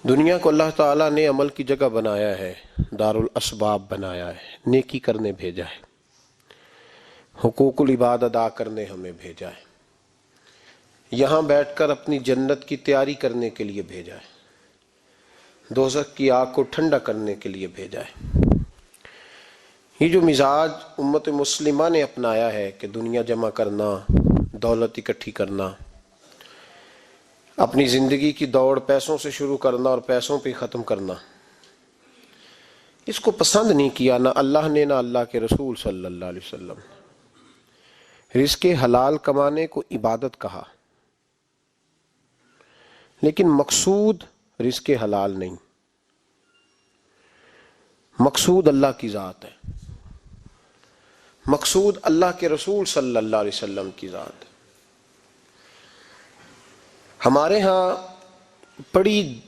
دنیا کو اللہ تعالیٰ نے عمل کی جگہ بنایا ہے، دار الاسباب بنایا ہے، نیکی کرنے بھیجا ہے، حقوق العباد ادا کرنے ہمیں بھیجا ہے، یہاں بیٹھ کر اپنی جنت کی تیاری کرنے کے لیے بھیجا ہے، دوزخ کی آگ کو ٹھنڈا کرنے کے لیے بھیجا ہے۔ یہ جو مزاج امت مسلمہ نے اپنایا ہے کہ دنیا جمع کرنا، دولت اکٹھی کرنا، اپنی زندگی کی دوڑ پیسوں سے شروع کرنا اور پیسوں پہ ختم کرنا، اس کو پسند نہیں کیا نہ اللہ نے نہ اللہ کے رسول صلی اللہ علیہ وسلم۔ رزق حلال کمانے کو عبادت کہا، لیکن مقصود رزق حلال نہیں، مقصود اللہ کی ذات ہے، مقصود اللہ کے رسول صلی اللہ علیہ وسلم کی ذات ہے۔ ہمارے ہاں بڑی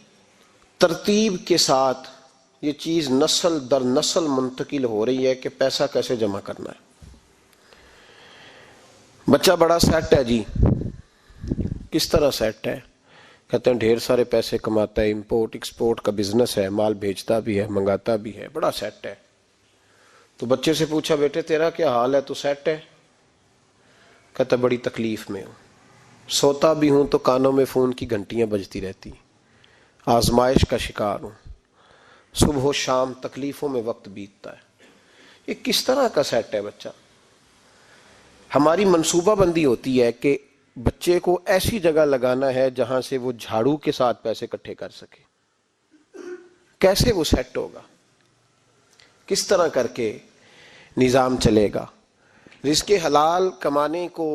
ترتیب کے ساتھ یہ چیز نسل در نسل منتقل ہو رہی ہے کہ پیسہ کیسے جمع کرنا ہے۔ بچہ بڑا سیٹ ہے جی، کس طرح سیٹ ہے؟ کہتے ہیں ڈھیر سارے پیسے کماتا ہے، امپورٹ ایکسپورٹ کا بزنس ہے، مال بھیجتا بھی ہے، منگاتا بھی ہے، بڑا سیٹ ہے۔ تو بچے سے پوچھا بیٹے تیرا کیا حال ہے، تو سیٹ ہے؟ کہتا بڑی تکلیف میں ہوں، سوتا بھی ہوں تو کانوں میں فون کی گھنٹیاں بجتی رہتی، آزمائش کا شکار ہوں، صبح و شام تکلیفوں میں وقت بیتتا ہے۔ یہ کس طرح کا سیٹ ہے بچہ؟ ہماری منصوبہ بندی ہوتی ہے کہ بچے کو ایسی جگہ لگانا ہے جہاں سے وہ جھاڑو کے ساتھ پیسے اکٹھے کر سکے۔ کیسے وہ سیٹ ہوگا؟ کس طرح کر کے نظام چلے گا؟ رزق حلال کمانے کو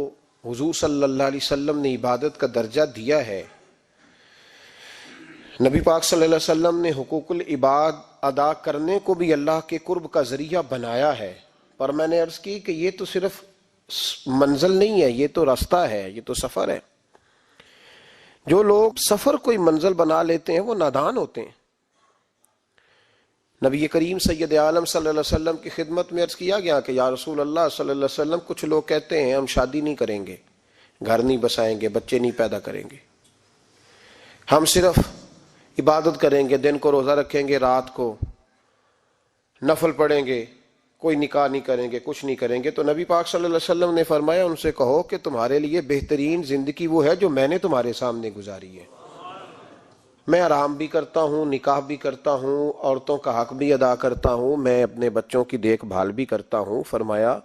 حضور صلی اللہ علیہ وسلم نے عبادت کا درجہ دیا ہے۔ نبی پاک صلی اللہ علیہ وسلم نے حقوق العباد ادا کرنے کو بھی اللہ کے قرب کا ذریعہ بنایا ہے، پر میں نے عرض کی کہ یہ تو صرف منزل نہیں ہے، یہ تو راستہ ہے، یہ تو سفر ہے۔ جو لوگ سفر کوئی منزل بنا لیتے ہیں وہ نادان ہوتے ہیں۔ نبی کریم سید عالم صلی اللہ علیہ وسلم کی خدمت میں عرض کیا گیا کہ یا رسول اللہ صلی اللہ علیہ وسلم، کچھ لوگ کہتے ہیں ہم شادی نہیں کریں گے، گھر نہیں بسائیں گے، بچے نہیں پیدا کریں گے، ہم صرف عبادت کریں گے، دن کو روزہ رکھیں گے، رات کو نفل پڑھیں گے، کوئی نکاح نہیں کریں گے، کچھ نہیں کریں گے۔ تو نبی پاک صلی اللہ علیہ وسلم نے فرمایا ان سے کہو کہ تمہارے لیے بہترین زندگی وہ ہے جو میں نے تمہارے سامنے گزاری ہے۔ میں آرام بھی کرتا ہوں، نکاح بھی کرتا ہوں، عورتوں کا حق بھی ادا کرتا ہوں، میں اپنے بچوں کی دیکھ بھال بھی کرتا ہوں۔ فرمایا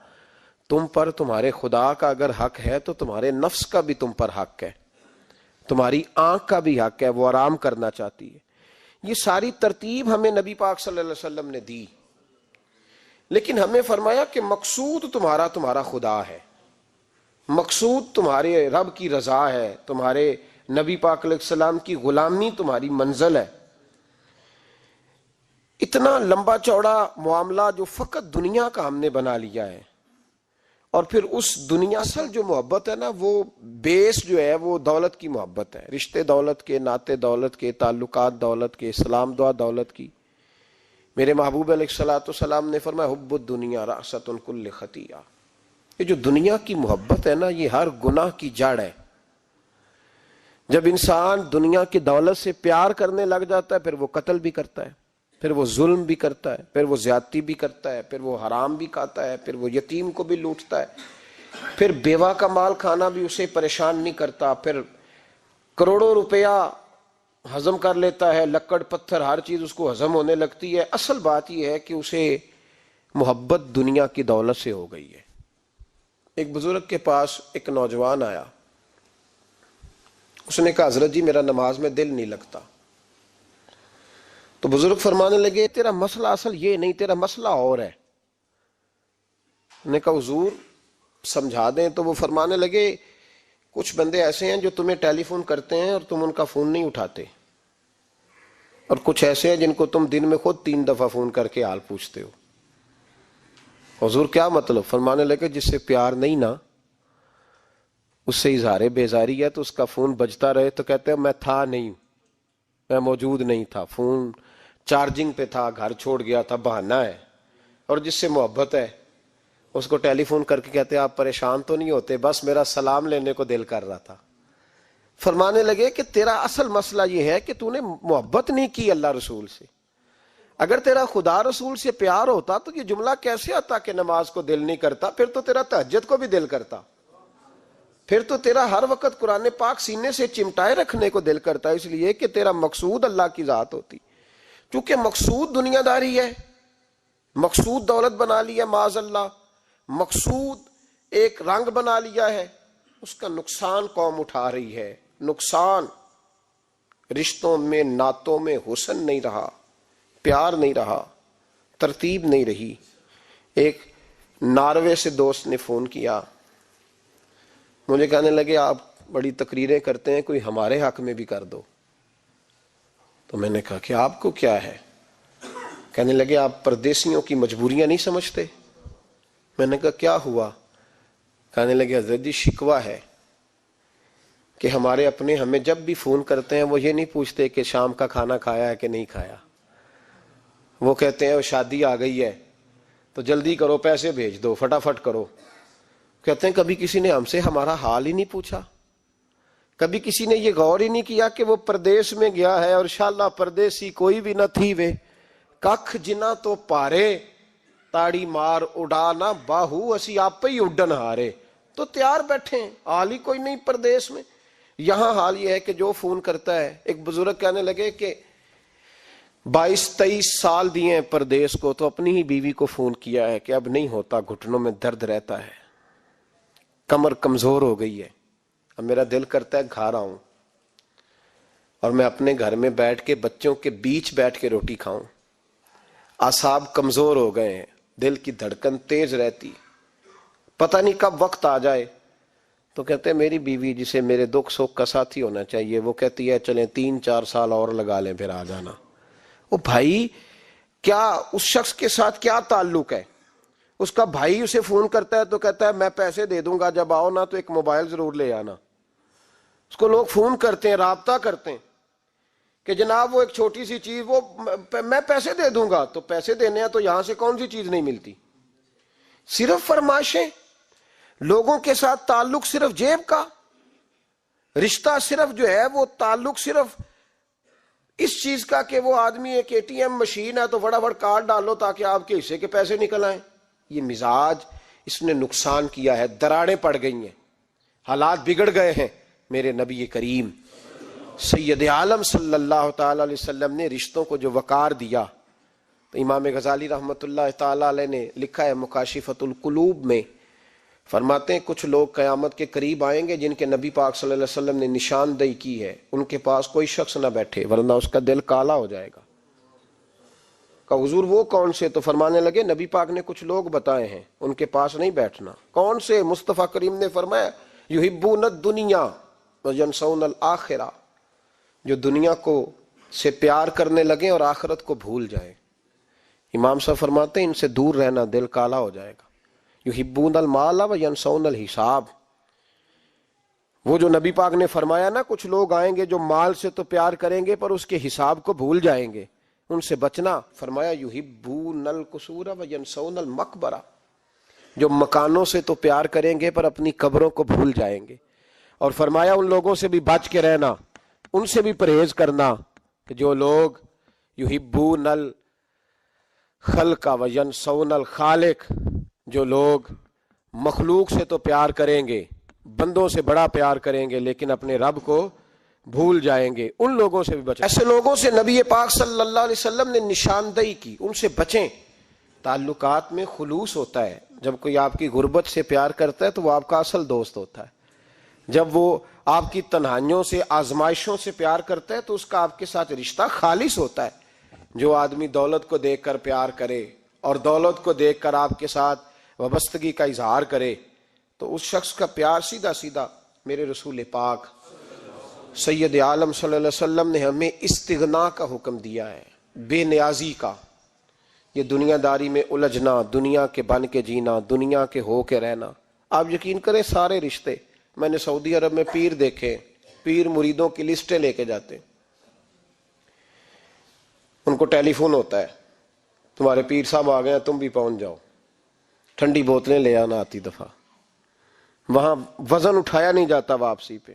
تم پر تمہارے خدا کا اگر حق ہے تو تمہارے نفس کا بھی تم پر حق ہے، تمہاری آنکھ کا بھی حق ہے، وہ آرام کرنا چاہتی ہے۔ یہ ساری ترتیب ہمیں نبی پاک صلی اللہ علیہ وسلم نے دی، لیکن ہمیں فرمایا کہ مقصود تمہارا خدا ہے، مقصود تمہارے رب کی رضا ہے، تمہارے نبی پاک علیہ السلام کی غلامی تمہاری منزل ہے۔ اتنا لمبا چوڑا معاملہ جو فقط دنیا کا ہم نے بنا لیا ہے، اور پھر اس دنیا اصل جو محبت ہے نا، وہ بیس جو ہے وہ دولت کی محبت ہے، رشتے دولت کے، ناطے دولت کے، تعلقات دولت کے، اسلام دعا دولت کی۔ میرے محبوب علیہ الصلوۃ والسلام نے فرمایا حب الدنیا رأسۃ کل خطیئہ، یہ جو دنیا کی محبت ہے نا یہ ہر گناہ کی جڑ ہے۔ جب انسان دنیا کی دولت سے پیار کرنے لگ جاتا ہے پھر وہ قتل بھی کرتا ہے، پھر وہ ظلم بھی کرتا ہے، پھر وہ زیادتی بھی کرتا ہے، پھر وہ حرام بھی کھاتا ہے، پھر وہ یتیم کو بھی لوٹتا ہے، پھر بیوہ کا مال کھانا بھی اسے پریشان نہیں کرتا، پھر کروڑوں روپیہ ہضم کر لیتا ہے، لکڑ پتھر ہر چیز اس کو ہضم ہونے لگتی ہے۔ اصل بات یہ ہے کہ اسے محبت دنیا کی دولت سے ہو گئی ہے۔ ایک بزرگ کے پاس ایک نوجوان آیا، اس نے کہا حضرت جی میرا نماز میں دل نہیں لگتا۔ تو بزرگ فرمانے لگے تیرا مسئلہ اصل یہ نہیں، تیرا مسئلہ اور ہے۔ نے کہا حضور سمجھا دیں۔ تو وہ فرمانے لگے کچھ بندے ایسے ہیں جو تمہیں ٹیلی فون کرتے ہیں اور تم ان کا فون نہیں اٹھاتے، اور کچھ ایسے ہیں جن کو تم دن میں خود 3 دفعہ فون کر کے حال پوچھتے ہو۔ حضور کیا مطلب؟ فرمانے لگے جس سے پیار نہیں نا، اس سے اظہار بیزاری ہے تو اس کا فون بجتا رہے تو کہتے ہیں میں تھا نہیں، میں موجود نہیں تھا، فون چارجنگ پہ تھا، گھر چھوڑ گیا تھا، بہانہ ہے۔ اور جس سے محبت ہے اس کو ٹیلی فون کر کے کہتے ہیں آپ پریشان تو نہیں ہوتے؟ بس میرا سلام لینے کو دل کر رہا تھا۔ فرمانے لگے کہ تیرا اصل مسئلہ یہ ہے کہ تو نے محبت نہیں کی اللہ رسول سے. اگر تیرا خدا رسول سے پیار ہوتا تو یہ جملہ کیسے آتا کہ نماز کو دل نہیں کرتا؟ پھر تو تیرا تہجد کو بھی دل کرتا، پھر تو تیرا ہر وقت قرآن پاک سینے سے چمٹائے رکھنے کو دل کرتا، اس لیے کہ تیرا مقصود اللہ کی ذات ہوتی. چونکہ مقصود دنیا داری ہے، مقصود دولت بنا لیا معاذ اللہ، مقصود ایک رنگ بنا لیا ہے، اس کا نقصان قوم اٹھا رہی ہے. نقصان رشتوں میں، نعتوں میں حسن نہیں رہا، پیار نہیں رہا، ترتیب نہیں رہی. ایک ناروے سے دوست نے فون کیا، مجھے کہنے لگے آپ بڑی تقریریں کرتے ہیں، کوئی ہمارے حق میں بھی کر دو. تو میں نے کہا کہ آپ کو کیا ہے؟ کہنے لگے آپ پردیسیوں کی مجبوریاں نہیں سمجھتے. میں نے کہا کیا ہوا؟ کہنے لگے حضرت جی شکوہ ہے کہ ہمارے اپنے ہمیں جب بھی فون کرتے ہیں وہ یہ نہیں پوچھتے کہ شام کا کھانا کھایا ہے کہ نہیں کھایا. وہ کہتے ہیں شادی آ گئی ہے تو جلدی کرو، پیسے بھیج دو، فٹافٹ کرو. کہتے ہیں کبھی کسی نے ہم سے ہمارا حال ہی نہیں پوچھا، کبھی کسی نے یہ غور ہی نہیں کیا کہ وہ پردیس میں گیا ہے اور انشاءاللہ پردیسی کوئی بھی نہ تھی وے ککھ جنا تو پارے تاڑی مار اڑانا باہو اسی آپ ہی اڈن ہارے. تو تیار بیٹھے ہیں، حال ہی کوئی نہیں پردیس میں. یہاں حال یہ ہے کہ جو فون کرتا ہے، ایک بزرگ کہنے لگے کہ 22-23 سال دیے ہیں پردیس کو، تو اپنی ہی بیوی کو فون کیا ہے کہ اب نہیں ہوتا، گھٹنوں میں درد رہتا ہے، کمر کمزور ہو گئی ہے، اب میرا دل کرتا ہے گھر آؤں اور میں اپنے گھر میں بیٹھ کے بچوں کے بیچ بیٹھ کے روٹی کھاؤں. اعصاب کمزور ہو گئے ہیں، دل کی دھڑکن تیز رہتی، پتہ نہیں کب وقت آ جائے. تو کہتے ہیں میری بیوی جسے میرے دکھ سکھ کا ساتھی ہونا چاہیے، وہ کہتی ہے چلیں 3-4 سال اور لگا لیں پھر آ جانا. وہ بھائی کیا اس شخص کے ساتھ کیا تعلق ہے؟ اس کا بھائی اسے فون کرتا ہے تو کہتا ہے میں پیسے دے دوں گا، جب آؤ نا تو ایک موبائل ضرور لے آنا. اس کو لوگ فون کرتے ہیں، رابطہ کرتے ہیں کہ جناب وہ ایک چھوٹی سی چیز، وہ میں پیسے دے دوں گا. تو پیسے دینے ہیں تو یہاں سے کون سی چیز نہیں ملتی؟ صرف فرمائشیں، لوگوں کے ساتھ تعلق صرف جیب کا، رشتہ صرف جو ہے وہ تعلق صرف اس چیز کا کہ وہ آدمی ایک ATM مشین ہے تو فٹافٹ کارڈ ڈالو تاکہ آپ کے حصے کے پیسے نکل آئیں. یہ مزاج اس نے نقصان کیا ہے، دراڑیں پڑ گئی ہیں، حالات بگڑ گئے ہیں. میرے نبی کریم سید عالم صلی اللہ تعالی علیہ وسلم نے رشتوں کو جو وقار دیا، تو امام غزالی رحمۃ اللہ تعالی علیہ نے لکھا ہے مکاشفۃ القلوب میں، فرماتے ہیں کچھ لوگ قیامت کے قریب آئیں گے جن کے نبی پاک صلی اللہ علیہ وسلم نے نشاندہی کی ہے، ان کے پاس کوئی شخص نہ بیٹھے ورنہ اس کا دل کالا ہو جائے گا. کہ حضور وہ کون سے؟ تو فرمانے لگے نبی پاک نے کچھ لوگ بتائے ہیں، ان کے پاس نہیں بیٹھنا. کون سے؟ مصطفیٰ کریم نے فرمایا یحبون الدنیا وینسون الآخرہ، جو دنیا کو سے پیار کرنے لگے اور آخرت کو بھول جائیں. امام صاحب فرماتے ہیں ان سے دور رہنا، دل کالا ہو جائے گا. یحبون المال وینسون الحساب، وہ جو نبی پاک نے فرمایا نا کچھ لوگ آئیں گے جو مال سے تو پیار کریں گے پر اس کے حساب کو بھول جائیں گے، ان سے بچنا. فرمایا یحبون القصور وینسون المقبرہ، جو مکانوں سے تو پیار کریں گے پر اپنی قبروں کو بھول جائیں گے. اور فرمایا ان لوگوں سے بھی بچ کے رہنا، ان سے بھی پرہیز کرنا کہ جو لوگ یحبون الخلق وینسون الخالق، جو لوگ مخلوق سے تو پیار کریں گے، بندوں سے بڑا پیار کریں گے لیکن اپنے رب کو بھول جائیں گے، ان لوگوں سے بھی بچیں. ایسے لوگوں سے نبی پاک صلی اللہ علیہ وسلم نے نشاندہی کی، ان سے بچیں. تعلقات میں خلوص ہوتا ہے، جب کوئی آپ کی غربت سے پیار کرتا ہے تو وہ آپ کا اصل دوست ہوتا ہے. جب وہ آپ کی تنہائیوں سے، آزمائشوں سے پیار کرتا ہے تو اس کا آپ کے ساتھ رشتہ خالص ہوتا ہے. جو آدمی دولت کو دیکھ کر پیار کرے اور دولت کو دیکھ کر آپ کے ساتھ وابستگی کا اظہار کرے تو اس شخص کا پیار سیدھا سیدھا. میرے رسول پاک سید عالم صلی اللہ علیہ وسلم نے ہمیں استغنا کا حکم دیا ہے، بے نیازی کا. یہ دنیا داری میں الجھنا، دنیا کے بن کے جینا، دنیا کے ہو کے رہنا. آپ یقین کریں سارے رشتے، میں نے سعودی عرب میں پیر دیکھے، پیر مریدوں کی لسٹیں لے کے جاتے، ان کو ٹیلی فون ہوتا ہے تمہارے پیر صاحب آ گئے ہیں، تم بھی پہنچ جاؤ. ٹھنڈی بوتلیں لے آنا آتی دفعہ، وہاں وزن اٹھایا نہیں جاتا واپسی پہ.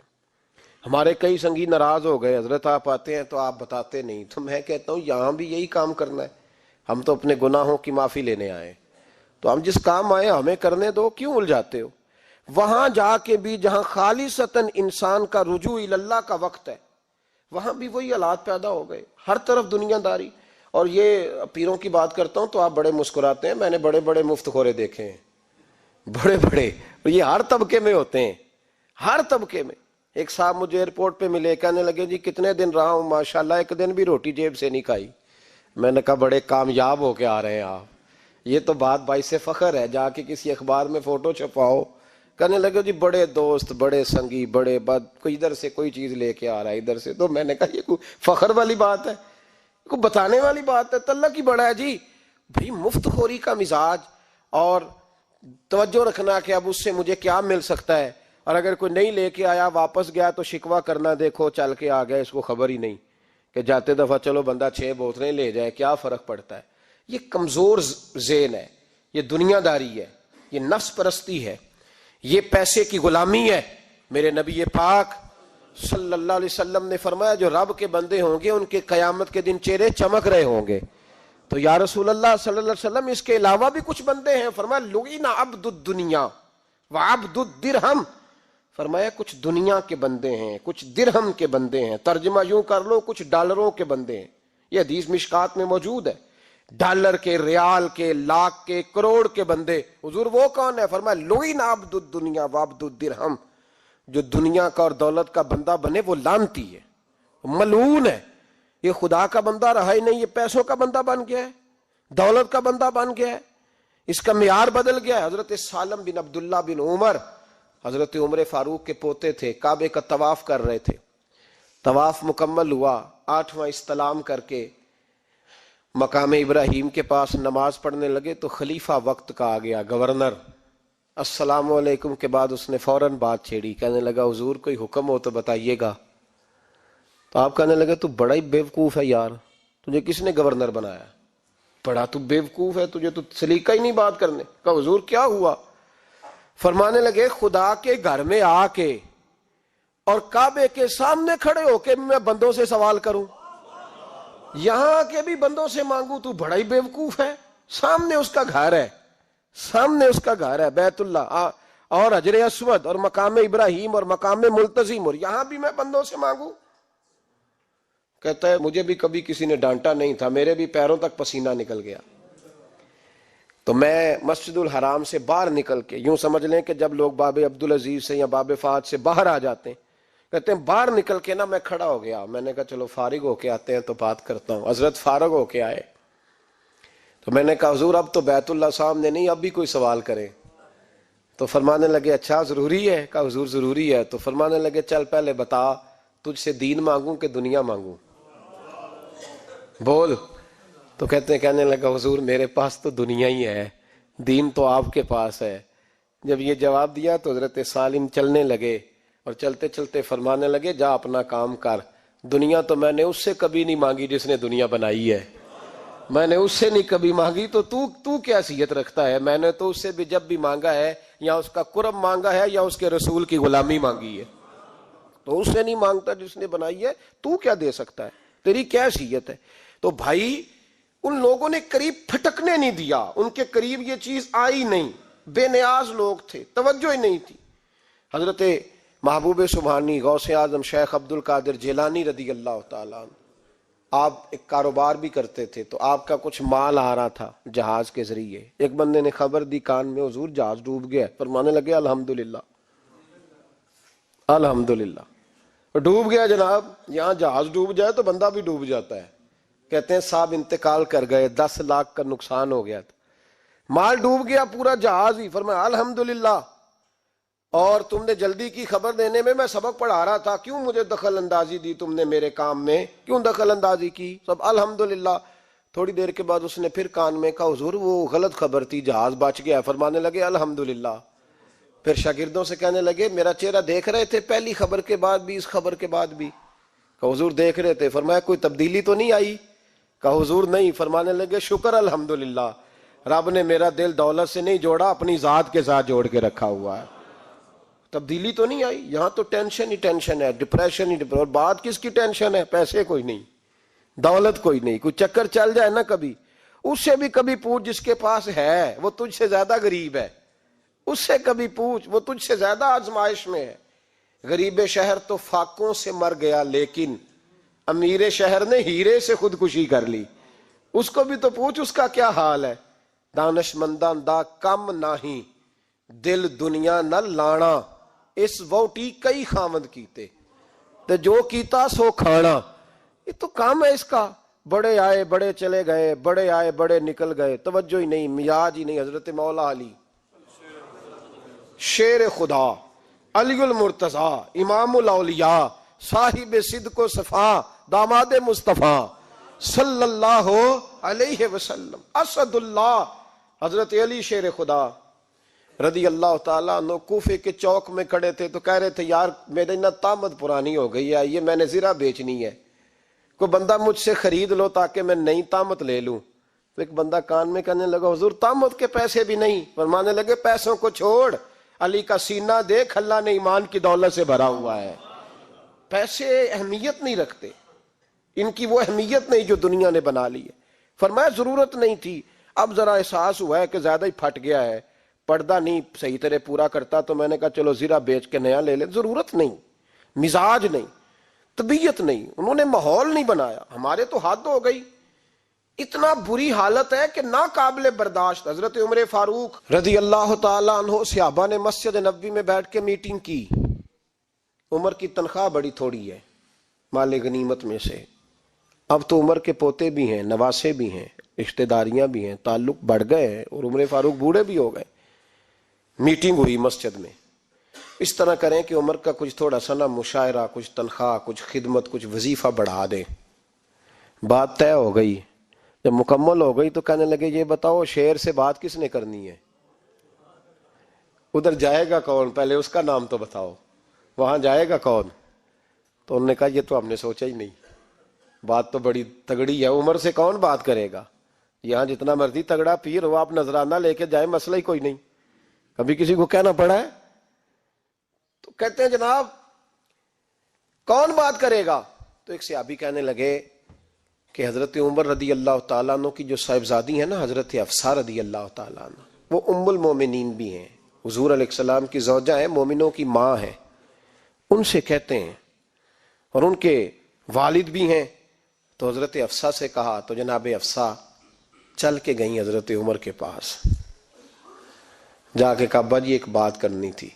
ہمارے کئی سنگی ناراض ہو گئے، حضرت آپ آتے ہیں تو آپ بتاتے نہیں، تو میں کہتا ہوں یہاں بھی یہی کام کرنا ہے، ہم تو اپنے گناہوں کی معافی لینے آئے، تو ہم جس کام آئے ہمیں کرنے دو، کیوں الجھاتے ہو؟ وہاں جا کے بھی جہاں خالصتاً انسان کا رجوع اللہ کا وقت ہے، وہاں بھی وہی حالات پیدا ہو گئے، ہر طرف دنیا داری۔ اور یہ پیروں کی بات کرتا ہوں تو آپ بڑے مسکراتے ہیں، میں نے بڑے بڑے مفت خورے دیکھے ہیں، بڑے بڑے، اور یہ ہر طبقے میں ہوتے ہیں، ہر طبقے میں۔ ایک صاحب مجھے ایئرپورٹ پہ ملے، کہنے لگے جی کتنے دن رہا ہوں، ماشاءاللہ ایک دن بھی روٹی جیب سے نہیں کھائی۔ میں نے کہا بڑے کامیاب ہو کے آ رہے ہیں آپ، یہ تو بات باعث فخر ہے، جا کے کسی اخبار میں فوٹو چھپاؤ۔ کہنے لگے جی بڑے دوست، بڑے سنگی، بڑے کوئی ادھر سے کوئی چیز لے کے آ رہا ہے ادھر سے، تو میں نے کہا یہ کوئی فخر والی بات ہے، کوئی بتانے والی بات ہے؟ تلہ کی بڑا ہے جی بھائی، مفت خوری کا مزاج، اور توجہ رکھنا کہ اب اس سے مجھے کیا مل سکتا ہے، اور اگر کوئی نہیں لے کے آیا واپس گیا تو شکوہ کرنا، دیکھو چل کے آ گیا، اس کو خبر ہی نہیں کہ جاتے دفعہ چلو بندہ 6 بوتلیں لے جائے، کیا فرق پڑتا ہے؟ یہ کمزور ذہن ہے، یہ دنیا داری ہے، یہ نفس پرستی ہے، یہ پیسے کی غلامی ہے۔ میرے نبی پاک صلی اللہ علیہ وسلم نے فرمایا جو رب کے بندے ہوں گے ان کے قیامت کے دن چہرے چمک رہے ہوں گے۔ تو یا رسول اللہ صلی اللہ علیہ وسلم اس کے علاوہ بھی کچھ بندے ہیں؟ فرمایا لعن عبد الدنیا وعبد الدرہم، فرمایا کچھ دنیا کے بندے ہیں، کچھ درہم کے بندے ہیں، ترجمہ یوں کر لو کچھ ڈالروں کے بندے ہیں۔ یہ حدیث مشکات میں موجود ہے، ڈالر کے، ریال کے، لاکھ کے، کروڑ کے بندے۔ حضور وہ کون ہے؟ فرمایا لعن عبد الدنیا وعبد الدرہم، جو دنیا کا اور دولت کا بندہ بنے وہ لعنتی ہے، ملعون ہے۔ یہ خدا کا بندہ رہا ہی نہیں، یہ پیسوں کا بندہ بن گیا ہے، دولت کا بندہ بن گیا ہے، اس کا معیار بدل گیا ہے۔ حضرت سالم بن عبداللہ بن عمر، حضرت عمر فاروق کے پوتے تھے، کعبے کا طواف کر رہے تھے، طواف مکمل ہوا، 8واں استلام کر کے مقام ابراہیم کے پاس نماز پڑھنے لگے تو خلیفہ وقت کا آ گیا، گورنر، السلام علیکم کے بعد اس نے فوراً بات چھیڑی، کہنے لگا حضور کوئی حکم ہو تو بتائیے گا۔ تو آپ کہنے لگے تو بڑا ہی بیوقوف ہے یار، تجھے کس نے گورنر بنایا؟ بڑا تو بیوقوف ہے، تجھے تو سلیقہ ہی نہیں بات کرنے کا۔ حضور کیا ہوا؟ فرمانے لگے خدا کے گھر میں آ کے اور کعبے کے سامنے کھڑے ہو کے میں بندوں سے سوال کروں، یہاں کے بھی بندوں سے مانگوں، تو بڑا ہی بیوقوف ہے۔ سامنے اس کا گھر ہے، سامنے اس کا گھر ہے بیت اللہ اور حجر اسود اور مقام ابراہیم اور مقام ملتزم، اور یہاں بھی میں بندوں سے مانگوں؟ کہتا ہے مجھے بھی کبھی کسی نے ڈانٹا نہیں تھا، میرے بھی پیروں تک پسینہ نکل گیا۔ تو میں مسجد الحرام سے باہر نکل کے، یوں سمجھ لیں کہ جب لوگ باب عبدالعزیز سے یا باب فہد سے باہر آ جاتے ہیں، کہتے ہیں باہر نکل کے نا میں کھڑا ہو گیا، میں نے کہا چلو فارغ ہو کے آتے ہیں تو بات کرتا ہوں۔ حضرت فارغ ہو کے آئے تو میں نے کہا حضور اب تو بیت اللہ سامنے نہیں، اب بھی کوئی سوال کرے؟ تو فرمانے لگے اچھا ضروری ہے؟ کہا حضور ضروری ہے۔ تو فرمانے لگے چل پہلے بتا تجھ سے دین مانگوں کہ دنیا مانگوں، بول۔ تو کہنے لگا حضور میرے پاس تو دنیا ہی ہے، دین تو آپ کے پاس ہے۔ جب یہ جواب دیا تو حضرت سالم چلنے لگے، اور چلتے چلتے فرمانے لگے جا اپنا کام کر، دنیا تو میں نے اس سے کبھی نہیں مانگی جس نے دنیا بنائی ہے، میں نے اس سے نہیں کبھی مانگی، تو تو کیا حیثیت رکھتا ہے؟ میں نے تو اس سے بھی جب بھی مانگا ہے یا اس کا قرب مانگا ہے یا اس کے رسول کی غلامی مانگی ہے، تو اس سے نہیں مانگتا جس نے بنائی ہے، تو کیا دے سکتا ہے؟ تیری کیا حیثیت ہے؟ تو بھائی ان لوگوں نے قریب پھٹکنے نہیں دیا، ان کے قریب یہ چیز آئی نہیں، بے نیاز لوگ تھے، توجہ ہی نہیں تھی۔ حضرت محبوب سبحانی غوث اعظم شیخ عبد القادر جیلانی رضی اللہ تعالیٰ عنہ، آپ ایک کاروبار بھی کرتے تھے، تو آپ کا کچھ مال آ رہا تھا جہاز کے ذریعے، ایک بندے نے خبر دی کان میں حضور جہاز ڈوب گیا، فرمانے لگے الحمدللہ الحمدللہ، ڈوب گیا جناب، یہاں جہاز ڈوب جائے تو بندہ بھی ڈوب جاتا ہے۔ کہتے ہیں صاحب انتقال کر گئے، 10 لاکھ کا نقصان ہو گیا تھا، مال ڈوب گیا پورا جہاز ہی۔ فرمایا الحمدللہ، اور تم نے جلدی کی خبر دینے میں سبق پڑھا رہا تھا، کیوں مجھے دخل اندازی دی تم نے میرے کام میں، کیوں دخل اندازی کی؟ سب الحمدللہ۔ تھوڑی دیر کے بعد اس نے پھر کان میں کہا حضور وہ غلط خبر تھی، جہاز بچ گیا۔ فرمانے لگے الحمدللہ۔ پھر شاگردوں سے کہنے لگے میرا چہرہ دیکھ رہے تھے پہلی خبر کے بعد بھی، اس خبر کے بعد بھی؟ کہا حضور دیکھ رہے تھے۔ فرمایا کوئی تبدیلی تو نہیں آئی؟ کہا حضور نہیں۔ فرمانے لگے شکر الحمدللہ، رب نے میرا دل دولت سے نہیں جوڑا، اپنی ذات کے ساتھ جوڑ کے رکھا ہوا ہے۔ تبدیلی تو نہیں آئی. یہاں تو ٹینشن ہی ٹینشن ہے, ڈپریشن ہی ڈپریشن. اور بات کس کی ٹینشن ہے؟ پیسے کوئی نہیں, دولت کوئی نہیں. کوئی چکر چل جائے نا کبھی, اس سے بھی کبھی پوچھ جس کے پاس ہے وہ تجھ سے زیادہ غریب ہے, اس سے کبھی پوچھ وہ تجھ سے زیادہ آزمائش میں ہے. غریب شہر تو فاقوں سے مر گیا, لیکن امیر شہر نے ہیرے سے خودکشی کر لی. اس کو بھی تو پوچھ اس کا کیا حال ہے. دانش مندان دا کم نہیں, دل دنیا نہ لانا, اس ووٹی کئی خامد کیتے تے جو کیتا سو کھانا. یہ تو کام ہے اس کا. بڑے آئے بڑے چلے گئے, بڑے آئے بڑے نکل گئے, توجہ ہی نہیں, مزاج ہی نہیں. حضرت مولا علی شیر خدا, علی المرتضی, امام الاولیاء, صاحب صدق و صفا, داماد مصطفیٰ صلی اللہ علیہ وسلم, اسد اللہ, حضرت علی شیر خدا رضی اللہ تعالیٰ عنہ کوفے کے چوک میں کھڑے تھے تو کہہ رہے تھے یار میری نا طامت پرانی ہو گئی ہے, یہ میں نے زرہ بیچنی ہے, کوئی بندہ مجھ سے خرید لو تاکہ میں نئی طامت لے لوں. تو ایک بندہ کان میں کہنے لگا حضور طامت کے پیسے بھی نہیں. فرمانے لگے پیسوں کو چھوڑ, علی کا سینہ دیکھ, اللہ نے ایمان کی دولت سے بھرا ہوا ہے. پیسے اہمیت نہیں رکھتے, ان کی وہ اہمیت نہیں جو دنیا نے بنا لی ہے. فرمایا ضرورت نہیں تھی, اب ذرا احساس ہوا ہے کہ زیادہ ہی پھٹ گیا ہے, پردہ نہیں صحیح طرح پورا کرتا, تو میں نے کہا چلو زرہ بیچ کے نیا لے لیں. ضرورت نہیں, مزاج نہیں, طبیعت نہیں, انہوں نے ماحول نہیں بنایا. ہمارے تو حد ہو گئی, اتنا بری حالت ہے کہ ناقابل برداشت. حضرت عمر فاروق رضی اللہ تعالیٰ عنہ صحابہ نے مسجد نبوی میں بیٹھ کے میٹنگ کی. عمر کی تنخواہ بڑی تھوڑی ہے مال غنیمت میں سے, اب تو عمر کے پوتے بھی ہیں, نواسے بھی ہیں, رشتہ داریاں بھی ہیں, تعلق بڑھ گئے ہیں, اور عمر فاروق بوڑھے بھی ہو گئے. میٹنگ ہوئی مسجد میں, اس طرح کریں کہ عمر کا کچھ تھوڑا سا نا مشاعرہ, کچھ تنخواہ, کچھ خدمت, کچھ وظیفہ بڑھا دیں. بات طے ہو گئی. جب مکمل ہو گئی تو کہنے لگے یہ بتاؤ شیر سے بات کس نے کرنی ہے, ادھر جائے گا کون, پہلے اس کا نام تو بتاؤ, وہاں جائے گا کون. تو انہوں نے کہا یہ تو ہم نے سوچا ہی نہیں, بات تو بڑی تگڑی ہے, عمر سے کون بات کرے گا. یہاں جتنا مرضی تگڑا پیر ہو, آپ نذرانہ لے کے جائیں, مسئلہ ہی کوئی نہیں. کبھی کسی کو کہنا پڑا ہے؟ تو کہتے ہیں جناب کون بات کرے گا. تو ایک صحابی کہنے لگے کہ حضرت عمر رضی اللہ تعالیٰ عنہ کی جو صاحبزادی ہیں نا, حضرت حفصہ رضی اللہ تعالیٰ عنہ, وہ ام المومنین بھی ہیں, حضور علیہ السلام کی زوجہ ہیں, مومنوں کی ماں ہیں, ان سے کہتے ہیں, اور ان کے والد بھی ہیں. تو حضرت حفصہ سے کہا تو جناب حفصہ چل کے گئیں حضرت عمر کے پاس, جا کے کہا ابا جی ایک بات کرنی تھی.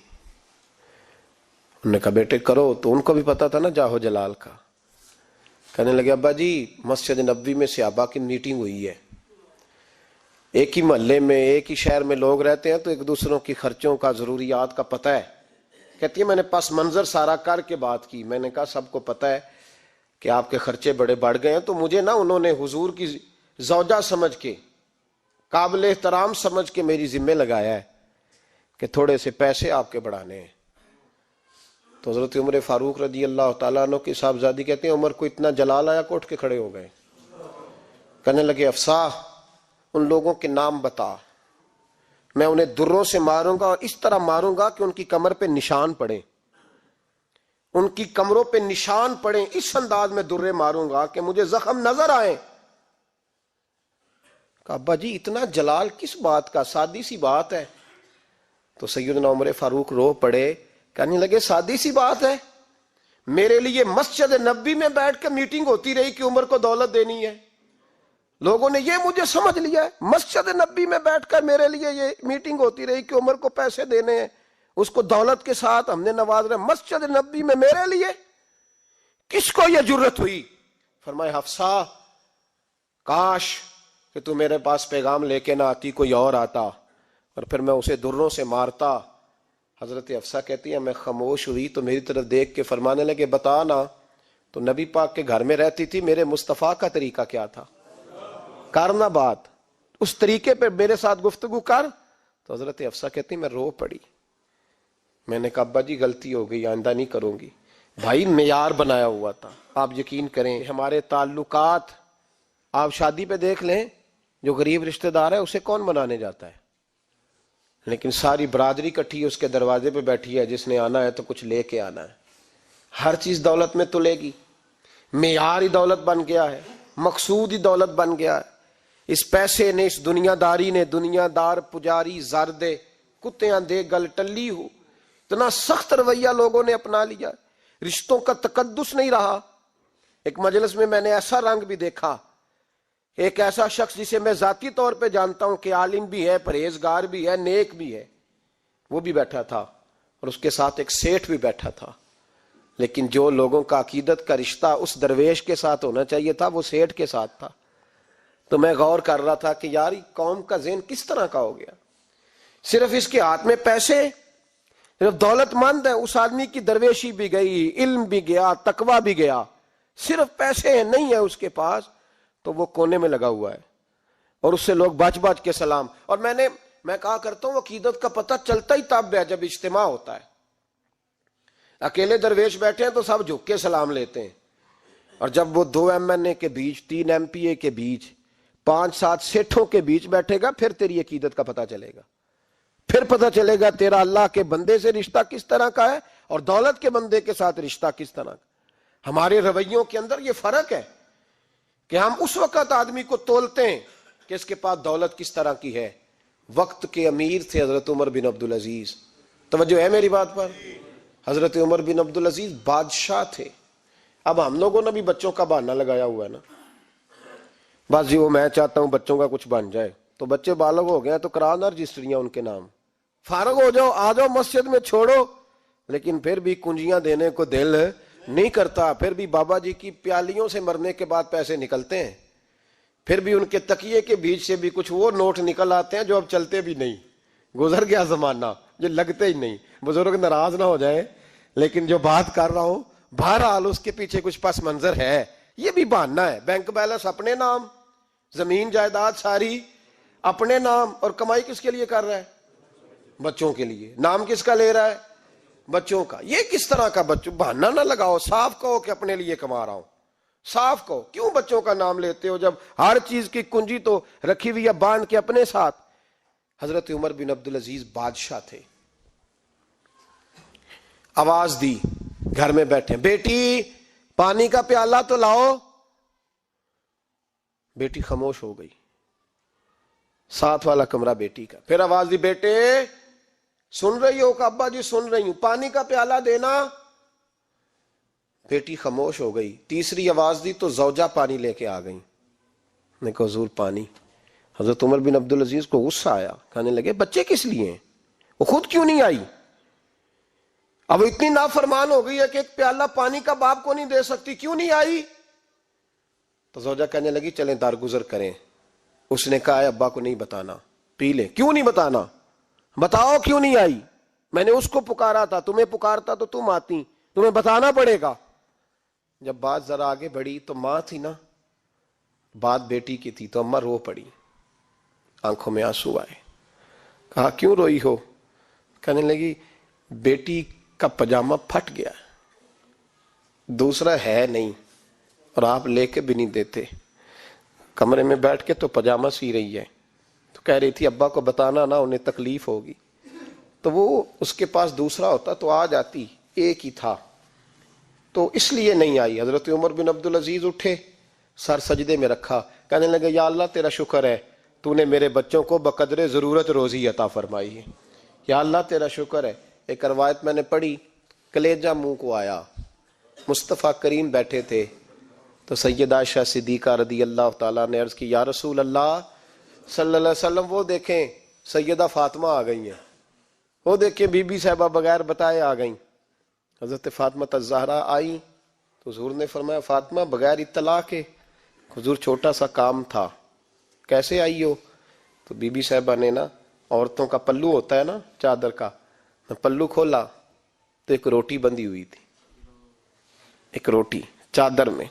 انہوں نے کہا بیٹے کرو. تو ان کو بھی پتا تھا نا جاہو جلال کا. کہنے لگے ابا جی مسجد نبوی میں صحابہ کی میٹنگ ہوئی ہے, ایک ہی محلے میں ایک ہی شہر میں لوگ رہتے ہیں تو ایک دوسروں کی خرچوں کا ضروریات کا پتہ ہے. کہتی ہے میں نے پس منظر سارا کر کے بات کی. میں نے کہا سب کو پتہ ہے کہ آپ کے خرچے بڑے بڑھ گئے ہیں, تو مجھے نا انہوں نے حضور کی زوجہ سمجھ کے, قابل احترام سمجھ کے میری ذمہ لگایا ہے کہ تھوڑے سے پیسے آپ کے بڑھانے ہیں. تو حضرت عمر فاروق رضی اللہ تعالیٰ عنہ کی صاحبزادی کہتے ہیں عمر کو اتنا جلال آیا کہ اٹھ کے کھڑے ہو گئے. کہنے لگے حفصہ ان لوگوں کے نام بتا, میں انہیں دروں سے ماروں گا, اور اس طرح ماروں گا کہ ان کی کمر پہ نشان پڑے, ان کی کمروں پہ نشان پڑے, اس انداز میں درے ماروں گا کہ مجھے زخم نظر آئے. کہا ابا جی اتنا جلال کس بات کا, سادی سی بات ہے. تو سیدنا عمر فاروق رو پڑے, کہنے لگے سادی سی بات ہے, میرے لیے مسجد نبوی میں بیٹھ کے میٹنگ ہوتی رہی کہ عمر کو دولت دینی ہے. لوگوں نے یہ مجھے سمجھ لیا ہے, مسجد نبوی میں بیٹھ کر میرے لیے یہ میٹنگ ہوتی رہی کہ عمر کو پیسے دینے ہیں, اس کو دولت کے ساتھ ہم نے نواز رہے. مسجد نبوی میں میرے لیے کس کو یہ جرت ہوئی. فرمائے حفصہ کاش کہ تو میرے پاس پیغام لے کے نہ آتی, کوئی اور آتا اور پھر میں اسے دروں سے مارتا. حضرت حفصہ کہتی ہے میں خاموش ہوئی تو میری طرف دیکھ کے فرمانے لگے بتا نا, تو نبی پاک کے گھر میں رہتی تھی, میرے مصطفیٰ کا طریقہ کیا تھا, کرنا بات اس طریقے پہ میرے ساتھ گفتگو کر. تو حضرت حفصہ کہتی میں رو پڑی. میں نے کہا ابا جی غلطی ہو گئی, آئندہ نہیں کروں گی. بھائی معیار بنایا ہوا تھا. آپ یقین کریں ہمارے تعلقات آپ شادی پہ دیکھ لیں, جو غریب رشتہ دار ہے اسے کون منانے جاتا ہے, لیکن ساری برادری کٹھی اس کے دروازے پہ بیٹھی ہے، جس نے آنا ہے تو کچھ لے کے آنا ہے۔ ہر چیز دولت میں تلے گی، معیار ہی دولت بن گیا ہے، مقصود ہی دولت بن گیا ہے۔ اس پیسے نے، اس دنیا داری نے، دنیا دار پجاری زردے کتیاں دے گل ٹلی ہو، اتنا سخت رویہ لوگوں نے اپنا لیا، رشتوں کا تقدس نہیں رہا۔ ایک مجلس میں میں نے ایسا رنگ بھی دیکھا، ایک ایسا شخص جسے میں ذاتی طور پہ جانتا ہوں کہ عالم بھی ہے، پرہیزگار بھی ہے، نیک بھی ہے، وہ بھی بیٹھا تھا اور اس کے ساتھ ایک سیٹھ بھی بیٹھا تھا، لیکن جو لوگوں کا عقیدت کا رشتہ اس درویش کے ساتھ ہونا چاہیے تھا وہ سیٹھ کے ساتھ تھا۔ تو میں غور کر رہا تھا کہ یار قوم کا ذہن کس طرح کا ہو گیا، صرف اس کے ہاتھ میں پیسے، صرف دولت مند ہے، اس آدمی کی درویشی بھی گئی، علم بھی گیا، تقوی بھی گیا، صرف پیسے ہیں نہیں ہے اس کے پاس، تو وہ کونے میں لگا ہوا ہے اور اس سے لوگ بچ بچ کے سلام۔ اور میں کہا کرتا ہوں عقیدت کا پتہ چلتا ہی تب ہے جب اجتماع ہوتا ہے۔ اکیلے درویش بیٹھے ہیں تو سب جھک کے سلام لیتے ہیں، اور جب وہ 2 MNA کے بیچ، 3 MPA کے بیچ، 5-7 سیٹھوں کے بیچ بیٹھے گا، پھر تیری عقیدت کا پتہ چلے گا، پھر پتہ چلے گا تیرا اللہ کے بندے سے رشتہ کس طرح کا ہے اور دولت کے بندے کے ساتھ رشتہ کس طرح کا۔ ہمارے رویوں کے اندر یہ فرق ہے کہ ہم اس وقت آدمی کو تولتے ہیں کہ اس کے پاس دولت کس طرح کی ہے۔ وقت کے امیر تھے حضرت عمر بن عبدالعزیز، توجہ ہے میری بات پر؟ حضرت عمر بن عبدالعزیز بادشاہ تھے۔ اب ہم لوگوں نے بھی بچوں کا بہانہ لگایا ہوا ہے نا، بس جی وہ میں چاہتا ہوں بچوں کا کچھ بن جائے، تو بچے بالغ ہو گئے تو کرا نہ رجسٹریاں ان کے نام، فارغ ہو جاؤ، آ جاؤ مسجد میں چھوڑو، لیکن پھر بھی کنجیاں دینے کو دل نہیں کرتا، پھر بھی بابا جی کی پیالیوں سے مرنے کے بعد پیسے نکلتے ہیں، پھر بھی ان کے تکیے کے بیچ سے بھی کچھ وہ نوٹ نکل آتے ہیں جو اب چلتے بھی نہیں، گزر گیا زمانہ، جو لگتے ہی نہیں۔ بزرگ ناراض نہ ہو جائیں، لیکن جو بات کر رہا ہوں بہرحال اس کے پیچھے کچھ پس منظر ہے۔ یہ بھی بہانہ ہے، بینک بیلنس اپنے نام، زمین جائیداد ساری اپنے نام، اور کمائی کس کے لیے کر رہا ہے؟ بچوں کے لیے۔ نام کس کا لے رہا ہے؟ بچوں کا۔ یہ کس طرح کا بچوں؟ بہانہ نہ لگاؤ، صاف کہو کہ اپنے لیے کما رہا ہوں، صاف کہو۔ کیوں بچوں کا نام لیتے ہو جب ہر چیز کی کنجی تو رکھی ہوئی ہے باندھ کے اپنے ساتھ؟ حضرت عمر بن عبدالعزیز بادشاہ تھے۔ آواز دی، گھر میں بیٹھے، بیٹی پانی کا پیالہ تو لاؤ۔ بیٹی خاموش ہو گئی، ساتھ والا کمرہ بیٹی کا۔ پھر آواز دی، بیٹے سن رہی ہو؟ کہ ابا جی سن رہی ہوں، پانی کا پیالہ دینا۔ بیٹی خاموش ہو گئی۔ تیسری آواز دی تو زوجہ پانی لے کے آ گئی۔ نے کہا حضور پانی۔ حضرت عمر بن عبدالعزیز کو غصہ آیا، کہنے لگے بچے کس لیے ہیں، وہ خود کیوں نہیں آئی؟ اب اتنی نافرمان ہو گئی ہے کہ ایک پیالہ پانی کا باپ کو نہیں دے سکتی، کیوں نہیں آئی؟ تو زوجہ کہنے لگی چلیں درگزر کریں۔ اس نے کہا ابا کو نہیں بتانا، پی لے۔ کیوں نہیں بتانا؟ بتاؤ کیوں نہیں آئی؟ میں نے اس کو پکارا تھا، تمہیں پکارتا تو تم آتی، تمہیں بتانا پڑے گا۔ جب بات ذرا آگے بڑھی تو ماں تھی نا، بات بیٹی کی تھی، تو اماں رو پڑی، آنکھوں میں آنسو آئے۔ کہا کیوں روئی ہو؟ کہنے لگی بیٹی کا پاجامہ پھٹ گیا، دوسرا ہے نہیں، اور آپ لے کے بھی نہیں دیتے، کمرے میں بیٹھ کے تو پاجامہ سی رہی ہے، تو کہہ رہی تھی ابا کو بتانا نا، انہیں تکلیف ہوگی۔ تو وہ اس کے پاس دوسرا ہوتا تو آ جاتی، ایک ہی تھا، تو اس لیے نہیں آئی۔ حضرت عمر بن عبدالعزیز اٹھے، سر سجدے میں رکھا، کہنے لگے یا اللہ تیرا شکر ہے، تو نے میرے بچوں کو بقدر ضرورت روزی عطا فرمائی ہے، یا اللہ تیرا شکر ہے۔ ایک روایت میں نے پڑھی، کلیجہ منہ کو آیا، مصطفیٰ کریم بیٹھے تھے، تو سیدہ عائشہ صدیقہ رضی اللہ تعالیٰ نے عرض کی یا رسول اللہ صلی اللہ علیہ وسلم وہ دیکھیں سیدہ فاطمہ آ گئی ہیں، وہ دیکھیں بی بی صاحبہ بغیر بتائے آ گئیں۔ حضرت فاطمہ الزہرا آئی تو حضور نے فرمایا فاطمہ بغیر اطلاع کے؟ حضور چھوٹا سا کام تھا۔ کیسے آئی ہو؟ تو بی بی صاحبہ نے نا، عورتوں کا پلو ہوتا ہے نا چادر کا، پلو کھولا تو ایک روٹی بندھی ہوئی تھی، ایک روٹی چادر میں،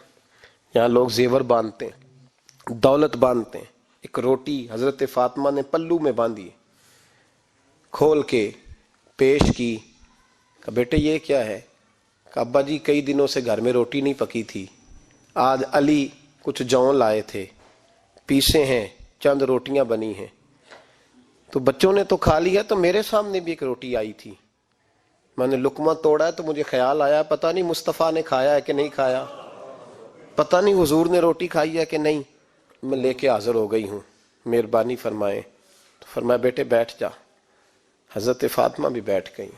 یہاں لوگ زیور باندھتے ہیں، دولت باندھتے ہیں، ایک روٹی حضرت فاطمہ نے پلو میں باندھی، کھول کے پیش کی۔ کہ بیٹے یہ کیا ہے؟ کہ ابا جی کئی دنوں سے گھر میں روٹی نہیں پکی تھی، آج علی کچھ جون لائے تھے، پیسے ہیں، چند روٹیاں بنی ہیں، تو بچوں نے تو کھا لیا، تو میرے سامنے بھی ایک روٹی آئی تھی، میں نے لقمہ توڑا ہے تو مجھے خیال آیا پتہ نہیں مصطفیٰ نے کھایا ہے کہ نہیں کھایا، پتہ نہیں حضور نے روٹی کھائی ہے کہ نہیں، میں لے کے حاضر ہو گئی ہوں، مہربانی فرمائیں۔ تو فرمایا بیٹے بیٹھ جا۔ حضرت فاطمہ بھی بیٹھ گئی،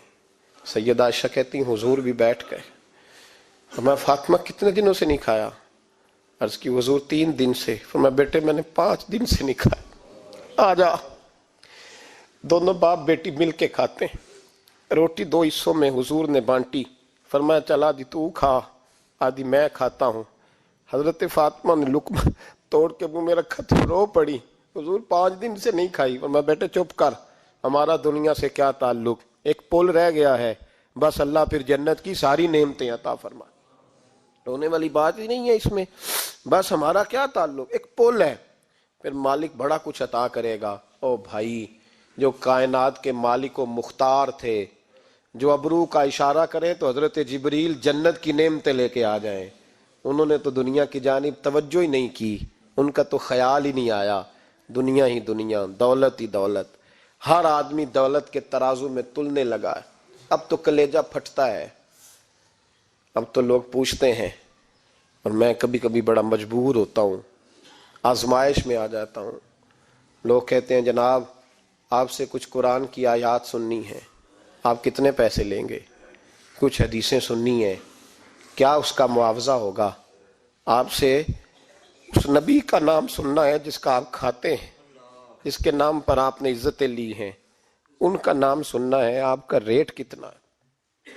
سیدہ عائشہ کہتی ہیں حضور بھی بیٹھ گئے۔ فرمایا فاطمہ کتنے دنوں سے نہیں کھایا؟ عرض کی حضور 3 دن سے۔ فرمایا بیٹے میں نے 5 دن سے نہیں کھایا، آ جا۔ دونوں باپ بیٹی مل کے کھاتے ہیں۔ روٹی 2 حصوں میں حضور نے بانٹی، فرمایا چل آدھی تو کھا آدھی میں کھاتا ہوں۔ حضرت فاطمہ نے لقمہ توڑ کے منہ میں رکھا تو رو پڑی، حضور 5 دن سے نہیں کھائی۔ فرمایا بیٹے چپ کر، ہمارا دنیا سے کیا تعلق، ایک پل رہ گیا ہے، بس اللہ پھر جنت کی ساری نعمتیں عطا فرما، رونے والی بات ہی نہیں ہے اس میں، بس ہمارا کیا تعلق، ایک پل ہے، پھر مالک بڑا کچھ عطا کرے گا۔ او بھائی، جو کائنات کے مالک و مختار تھے، جو ابرو کا اشارہ کریں تو حضرت جبریل جنت کی نعمتیں لے کے آ جائیں، انہوں نے تو دنیا کی جانب توجہ ہی نہیں کی، ان کا تو خیال ہی نہیں آیا، دنیا ہی دنیا، دولت ہی دولت، ہر آدمی دولت کے ترازو میں تلنے لگا ہے۔ اب تو کلیجہ پھٹتا ہے، اب تو لوگ پوچھتے ہیں، اور میں کبھی کبھی بڑا مجبور ہوتا ہوں، آزمائش میں آ جاتا ہوں، لوگ کہتے ہیں جناب آپ سے کچھ قرآن کی آیات سننی ہے، آپ کتنے پیسے لیں گے؟ کچھ حدیثیں سننی ہیں، کیا اس کا معاوضہ ہوگا؟ آپ سے اس نبی کا نام سننا ہے جس کا آپ کھاتے ہیں، جس کے نام پر آپ نے عزتیں لی ہیں، ان کا نام سننا ہے، آپ کا ریٹ کتنا ہے،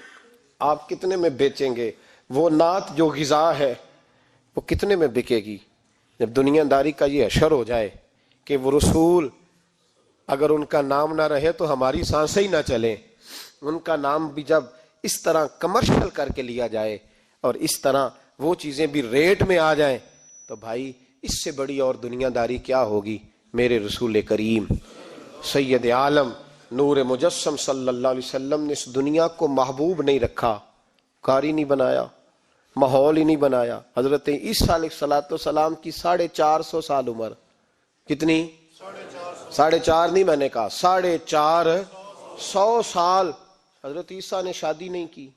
آپ کتنے میں بیچیں گے؟ وہ نعت جو غذا ہے وہ کتنے میں بکے گی؟ جب دنیا داری کا یہ حشر ہو جائے کہ وہ رسول اگر ان کا نام نہ رہے تو ہماری سانسیں ہی نہ چلیں، ان کا نام بھی جب اس طرح کمرشل کر کے لیا جائے اور اس طرح وہ چیزیں بھی ریٹ میں آ جائیں، تو بھائی اس سے بڑی اور دنیا داری کیا ہوگی؟ میرے رسول کریم سید عالم نور مجسم صلی اللہ علیہ وسلم نے اس دنیا کو محبوب نہیں رکھا، کاری نہیں بنایا، ماحول ہی نہیں بنایا۔ حضرت عیسیٰ علیہ السلام کی 450 سال عمر، کتنی؟ 4.5 نہیں، میں نے کہا 450 سال حضرت عیسیٰ نے شادی نہیں کی،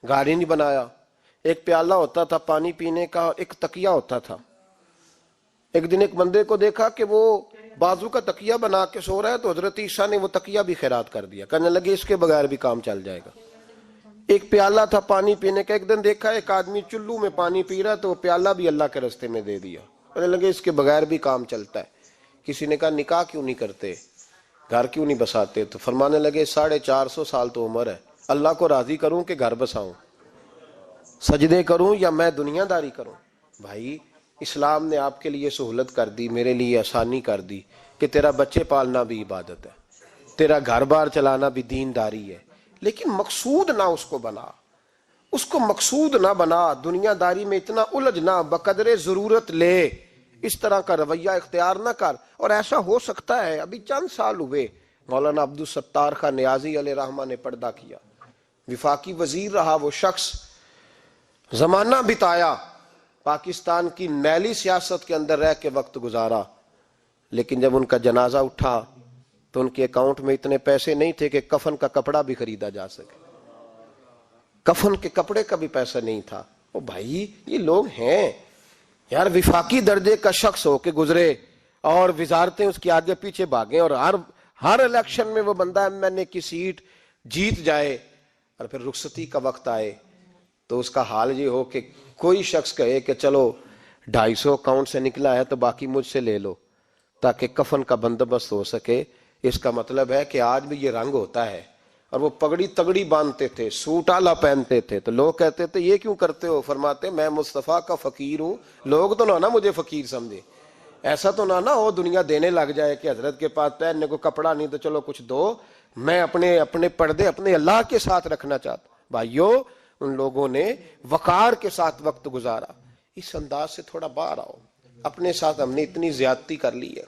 گھر ہی نہیں بنایا، ایک پیالہ ہوتا تھا پانی پینے کا، ایک تکیہ ہوتا تھا۔ ایک دن ایک بندے کو دیکھا کہ وہ بازو کا تکیہ بنا کے سو رہا ہے، تو حضرت عیسیٰ نے وہ تکیہ بھی خیرات کر دیا، کہنے لگے اس کے بغیر بھی کام چل جائے گا۔ ایک پیالہ تھا پانی پینے کا، ایک دن دیکھا ایک آدمی چلو میں پانی پی رہا ہے تو وہ پیالہ بھی اللہ کے راستے میں دے دیا، کہنے لگے اس کے بغیر بھی کام چلتا ہے۔ کسی نے کہا نکاح کیوں نہیں کرتے، گھر کیوں نہیں بساتے؟ تو فرمانے لگے 450 سال تو عمر ہے، اللہ کو راضی کروں کہ گھر بساؤں، سجدے کروں یا میں دنیا داری کروں؟ بھائی اسلام نے آپ کے لیے سہولت کر دی، میرے لیے آسانی کر دی کہ تیرا بچے پالنا بھی عبادت ہے، تیرا گھر بار چلانا بھی دینداری ہے، لیکن مقصود نہ اس کو بنا، اس کو مقصود نہ بنا، دنیا داری میں اتنا الجھ نہ، بقدر ضرورت لے، اس طرح کا رویہ اختیار نہ کر۔ اور ایسا ہو سکتا ہے، ابھی چند سال ہوئے مولانا عبدالستار خان نیازی علیہ رحمہ نے پردہ کیا، وفاقی وزیر رہا وہ شخص، زمانہ بتایا، پاکستان کی میلی سیاست کے اندر رہ کے وقت گزارا، لیکن جب ان کا جنازہ اٹھا تو ان کے اکاؤنٹ میں اتنے پیسے نہیں تھے کہ کفن کا کپڑا بھی خریدا جا سکے، کفن کے کپڑے کا بھی پیسہ نہیں تھا۔ او بھائی یہ لوگ ہیں یار، وفاقی درجے کا شخص ہو کے گزرے اور وزارتیں اس کے آگے پیچھے بھاگیں، اور ہر الیکشن میں وہ بندہ ایم کی سیٹ جیت جائے، اور پھر رخصتی کا وقت آئے تو اس کا حال یہ ہو کہ کوئی شخص کہے کہ چلو 250 اکاؤنٹ سے نکلا ہے تو باقی مجھ سے لے لو تاکہ کفن کا بندوبست ہو سکے۔ اس کا مطلب ہے کہ آج بھی یہ رنگ ہوتا ہے، اور وہ پگڑی تگڑی باندھتے تھے، سوٹ آلہ پہنتے تھے، تو لوگ کہتے تھے یہ کیوں کرتے ہو؟ فرماتے میں مصطفیٰ کا فقیر ہوں، لوگ تو نہ مجھے فقیر سمجھے، ایسا تو نہ ہو دنیا دینے لگ جائے کہ حضرت کے پاس پہننے کو کپڑا نہیں تو چلو کچھ دو، میں اپنے پردے اپنے اللہ کے ساتھ رکھنا چاہتا۔ بھائیو ان لوگوں نے وقار کے ساتھ وقت گزارا۔ اس انداز سے تھوڑا باہر آؤ، اپنے ساتھ ہم نے اتنی زیادتی کر لی ہے،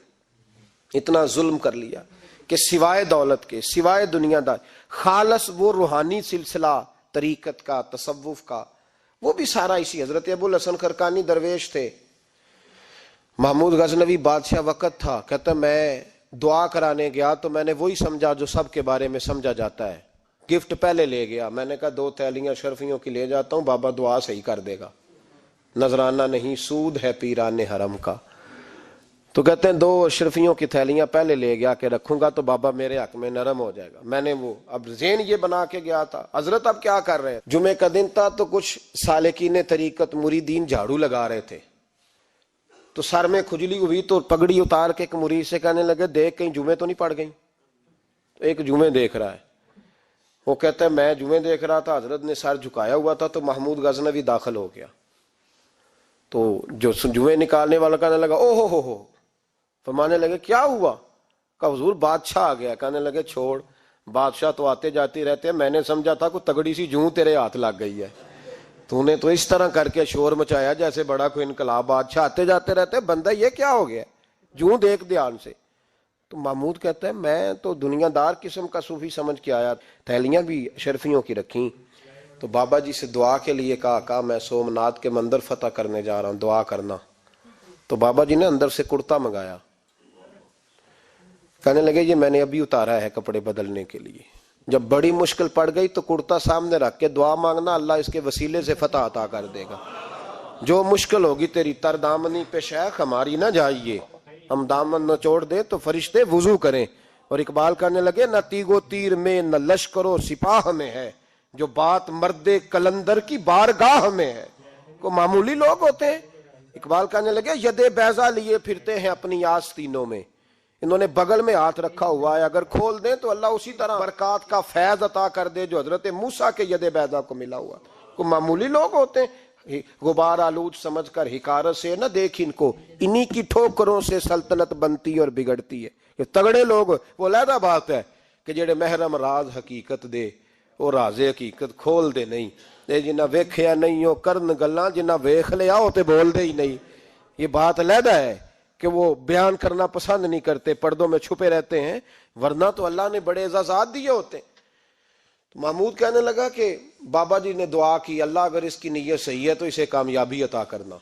اتنا ظلم کر لیا کہ سوائے دولت کے، سوائے دنیا دار، خالص وہ روحانی سلسلہ طریقت کا، تصوف کا، وہ بھی سارا اسی۔ حضرت ابو الحسن خرقانی درویش تھے، محمود غزنوی بادشاہ وقت تھا، کہتا میں دعا کرانے گیا تو میں نے وہی سمجھا جو سب کے بارے میں سمجھا جاتا ہے. گفٹ پہلے لے گیا, میں نے کہا 2 تھیلیاں اشرفیوں کی لے جاتا ہوں, بابا دعا صحیح کر دے گا, نذرانہ نہیں سود ہے پیران حرم کا. تو کہتے ہیں 2 اشرفیوں کی تھیلیاں پہلے لے گیا کہ رکھوں گا تو بابا میرے حق میں نرم ہو جائے گا. میں نے وہ اب ذہن یہ بنا کے گیا تھا. حضرت اب کیا کر رہے ہیں, جمعے کا دن تھا تو کچھ سالکین طریقت مریدین جھاڑو لگا رہے تھے, تو سر میں کھجلی ہوئی تو پگڑی اتار کے ایک مرید سے کہنے لگے دیکھ کہیں جمعے تو نہیں پڑ گئی. تو ایک جمعے دیکھ رہا ہے, وہ کہتا ہے میں جمعے دیکھ رہا تھا, حضرت نے سر جھکایا ہوا تھا تو محمود غزنوی داخل ہو گیا. تو جو جمعے نکالنے والا کہنے لگا او ہو, فرمانے لگے کیا ہوا, کہا حضور بادشاہ آ گیا. کہنے لگے چھوڑ, بادشاہ تو آتے جاتے رہتے ہیں, میں نے سمجھا تھا کوئی تگڑی سی جوں تیرے ہاتھ لگ گئی ہے, تو نے تو اس طرح کر کے شور مچایا جیسے بڑا کوئی انقلاب. بادشاہ آتے جاتے رہتے ہیں, بندہ یہ کیا ہو گیا, جوں دیکھ دھیان سے. تو محمود کہتا ہے میں تو دنیا دار قسم کا صوفی سمجھ کے آیا, تھیلیاں بھی شرفیوں کی رکھیں. تو بابا جی سے دعا کے لیے کہا میں سومناتھ کے مندر فتح کرنے جا رہا ہوں, دعا کرنا. تو بابا جی نے اندر سے کرتا منگایا, کہنے لگے یہ میں نے ابھی اتارا ہے کپڑے بدلنے کے لیے. جب بڑی مشکل پڑ گئی تو کرتا سامنے رکھ کے دعا مانگنا, اللہ اس کے وسیلے سے فتح عطا کر دے گا. جو مشکل ہوگی تیری تر دامنی پہ شیخ ہماری نہ جائیے, ہم دامن نہ چھوڑ دیں تو فرشتے وضو کریں. اور اقبال کہنے لگے نہ تیگ و تیر میں نہ لشکر و سپاہ میں ہے, جو بات مرد کلندر کی بارگاہ میں ہے. کو معمولی لوگ ہوتے ہیں. اقبال کہنے لگے ید بیضا لیے پھرتے ہیں اپنی آستینوں میں, انہوں نے بغل میں ہاتھ رکھا ہوا ہے, اگر کھول دیں تو اللہ اسی طرح برکات کا فیض عطا کر دے جو حضرت موسیٰ کے ید بیضا کو ملا ہوا. کو معمولی لوگ ہوتے ہیں. غبار آلود سمجھ کر حکارت سے نہ دیکھ ان کو, انہی کی ٹھوکروں سے سلطنت بنتی اور بگڑتی ہے. یہ تگڑے لوگ وہ علیحدہ بات ہے کہ جڑے محرم راز حقیقت دے وہ راز حقیقت کھول دے نہیں. جنہ ویکھیا نہیں ہو کرن گلاں, جنہ ویکھ لیا ہو تے بول دے ہی نہیں. یہ بات علیحدہ ہے کہ وہ بیان کرنا پسند نہیں کرتے, پردوں میں چھپے رہتے ہیں, ورنہ تو اللہ نے بڑے اعزازات دیے ہوتے ہیں. تو محمود کہنے لگا کہ بابا جی نے دعا کی اللہ اگر اس کی نیت صحیح ہے تو اسے کامیابی عطا کرنا,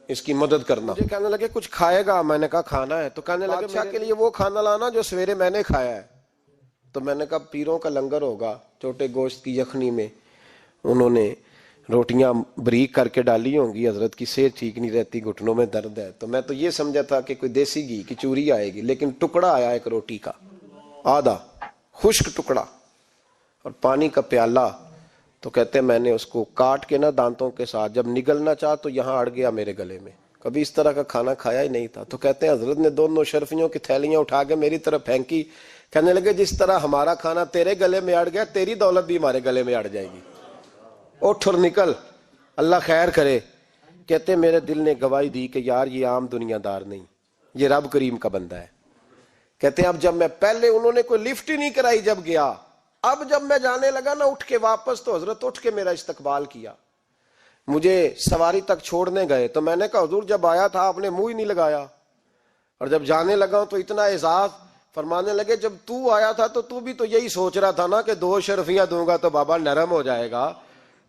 اس کی مدد کرنا. مجھے کہنے لگے کچھ کھائے گا, میں نے کہا کھانا ہے. تو کہنے لگے بادشاہ کے لیے وہ کھانا لانا جو سویرے میں نے کھایا ہے. تو میں نے کہا پیروں کا لنگر ہوگا, چھوٹے گوشت کی یخنی میں انہوں نے روٹیاں بریک کر کے ڈالی ہوں گی, حضرت کی صحت ٹھیک نہیں رہتی, گھٹنوں میں درد ہے. تو میں تو یہ سمجھا تھا کہ کوئی دیسی گھی کی چوری آئے گی, لیکن ٹکڑا آیا ایک روٹی کا, آدھا خشک ٹکڑا اور پانی کا پیالہ. تو کہتے ہیں میں نے اس کو کاٹ کے نا دانتوں کے ساتھ, جب نگلنا چاہ تو یہاں اڑ گیا میرے گلے میں, کبھی اس طرح کا کھانا کھایا ہی نہیں تھا. تو کہتے ہیں حضرت نے 2 شرفیوں کی تھیلیاں اٹھا کے میری طرف پھینکی, کہنے لگے جس طرح ہمارا کھانا تیرے گلے میں اڑ گیا, تیری دولت بھی ہمارے گلے میں اڑ جائے گی, اٹھ اور نکل, اللہ خیر کرے. کہتے میرے دل نے گواہی دی کہ یار یہ عام دنیا دار نہیں, یہ رب کریم کا بندہ ہے. کہتے ہیں اب جب میں پہلے انہوں نے کوئی لفٹ ہی نہیں کرائی جب گیا, اب جب میں جانے لگا نا اٹھ کے واپس, تو حضرت اٹھ کے میرا استقبال کیا, مجھے سواری تک چھوڑنے گئے. تو میں نے کہا حضور جب آیا تھا آپ نے منہ ہی نہیں لگایا, اور جب جانے لگا تو اتنا اعزاز. فرمانے لگے جب تو آیا تھا تو بھی تو یہی سوچ رہا تھا نا کہ 2 شرفیاں دوں گا تو بابا نرم ہو جائے گا,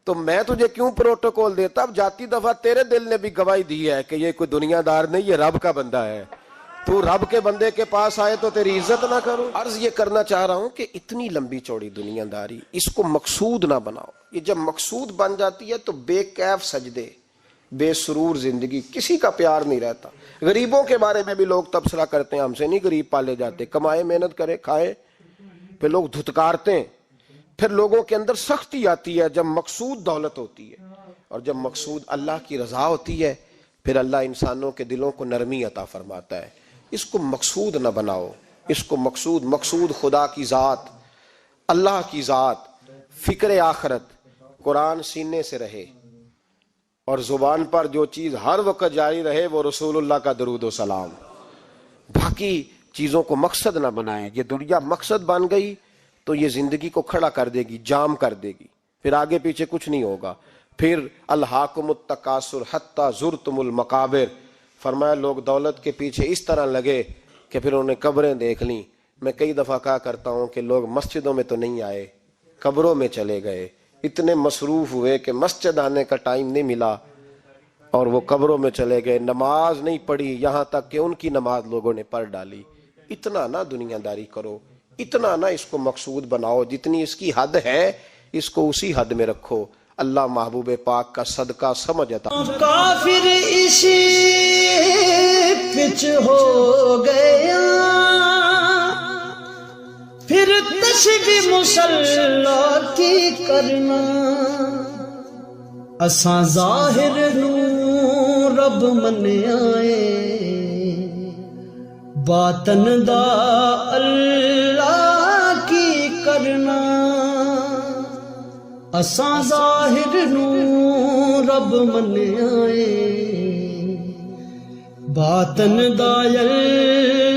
تو میں تجھے کیوں پروٹوکول دیتا. اب جاتی دفعہ تیرے دل نے بھی گواہی دی ہے کہ یہ کوئی دنیا دار نہیں, یہ رب کا بندہ ہے. تو رب کے بندے کے پاس آئے تو تیری عزت نہ کروں. عرض یہ کرنا چاہ رہا ہوں کہ اتنی لمبی چوڑی دنیا داری اس کو مقصود نہ بناؤ. یہ جب مقصود بن جاتی ہے تو بے کیف سجدے, بے سرور زندگی, کسی کا پیار نہیں رہتا. غریبوں کے بارے میں بھی لوگ تبصرہ کرتے ہیں, ہم سے نہیں غریب پالے جاتے, کمائے محنت کرے کھائے, پھر لوگ دھتکارتے ہیں. پھر لوگوں کے اندر سختی آتی ہے جب مقصود دولت ہوتی ہے, اور جب مقصود اللہ کی رضا ہوتی ہے پھر اللہ انسانوں کے دلوں کو نرمی عطا فرماتا ہے. اس کو مقصود نہ بناؤ, اس کو مقصود خدا کی ذات, اللہ کی ذات, فکر آخرت, قرآن سینے سے رہے, اور زبان پر جو چیز ہر وقت جاری رہے وہ رسول اللہ کا درود و سلام. باقی چیزوں کو مقصد نہ بنائیں. یہ دنیا مقصد بن گئی تو یہ زندگی کو کھڑا کر دے گی, جام کر دے گی, پھر آگے پیچھے کچھ نہیں ہوگا. پھر الہاکم التکاثر حتی زرتم المقابر, فرمایا لوگ دولت کے پیچھے اس طرح لگے کہ پھر انہوں نے قبریں دیکھ لیں. میں کئی دفعہ کہا کرتا ہوں کہ لوگ مسجدوں میں تو نہیں آئے, قبروں میں چلے گئے. اتنے مصروف ہوئے کہ مسجد آنے کا ٹائم نہیں ملا اور وہ قبروں میں چلے گئے. نماز نہیں پڑھی, یہاں تک کہ ان کی نماز لوگوں نے پڑھ ڈالی. اتنا نہ دنیاداری کرو، اتنا نہ اس کو مقصود بناؤ، جتنی اس کی حد ہے اس کو اسی حد میں رکھو۔ اللہ محبوب پاک کا صدقہ سمجھ عطا۔ کافر اسی پچ ہو گیا، پھر تشبیہ مسلح کی کرنا، اساں ظاہر نو رب من آئے، باطن دا اللہ کی کرنا، اساں ظاہر نو رب من آئے، باطن دا اللہ